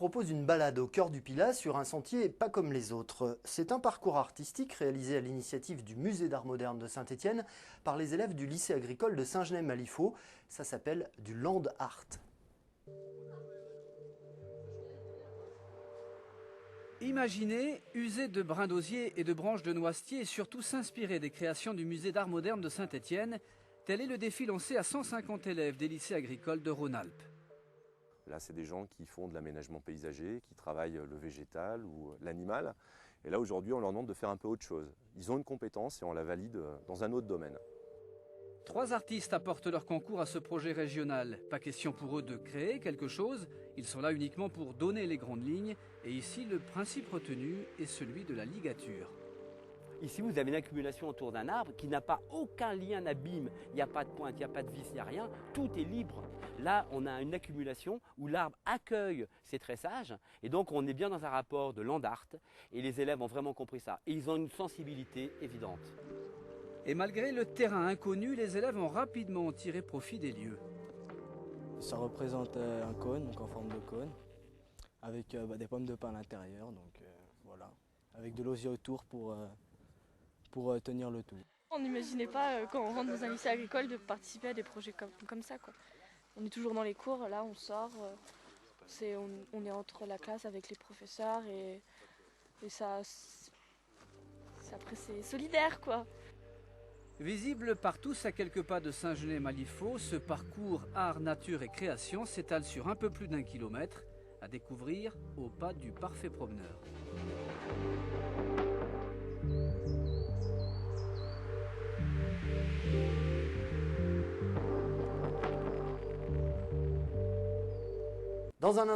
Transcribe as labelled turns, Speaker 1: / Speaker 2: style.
Speaker 1: propose une balade au cœur du Pilat sur un sentier pas comme les autres. C'est un parcours artistique réalisé à l'initiative du Musée d'Art Moderne de Saint-Étienne par les élèves du lycée agricole de Saint-Genès-Malifaux. Ça s'appelle du Land Art.
Speaker 2: Imaginer, user de brins d'osier et de branches de noisetier et surtout s'inspirer des créations du Musée d'Art Moderne de Saint-Étienne, tel est le défi lancé à 150 élèves des lycées agricoles de Rhône-Alpes.
Speaker 3: Là, c'est des gens qui font de l'aménagement paysager, qui travaillent le végétal ou l'animal. Et là, aujourd'hui, on leur demande de faire un peu autre chose. Ils ont une compétence et on la valide dans un autre domaine.
Speaker 2: 3 artistes apportent leur concours à ce projet régional. Pas question pour eux de créer quelque chose, ils sont là uniquement pour donner les grandes lignes. Et ici, le principe retenu est celui de la ligature.
Speaker 4: Ici, vous avez une accumulation autour d'un arbre qui n'a pas aucun lien d'abîme. Il n'y a pas de pointe, il n'y a pas de vis, il n'y a rien. Tout est libre. Là, on a une accumulation où l'arbre accueille ses tressages. Et donc, on est bien dans un rapport de land art. Et les élèves ont vraiment compris ça. Et ils ont une sensibilité évidente.
Speaker 2: Et malgré le terrain inconnu, les élèves ont rapidement tiré profit des lieux.
Speaker 5: Ça représente un cône, donc en forme de cône, avec des pommes de pin à l'intérieur. Donc voilà, avec de l'osier autour pour tenir le tout.
Speaker 6: On n'imaginait pas, quand on rentre dans un lycée agricole, de participer à des projets comme ça, quoi. On est toujours dans les cours, là on sort, on est entre la classe avec les professeurs et après c'est solidaire, quoi.
Speaker 2: Visible par tous à quelques pas de Saint-Genès-Malifaux, ce parcours art, nature et création s'étale sur un peu plus d'1 kilomètre, à découvrir au pas du parfait promeneur.
Speaker 1: Dans un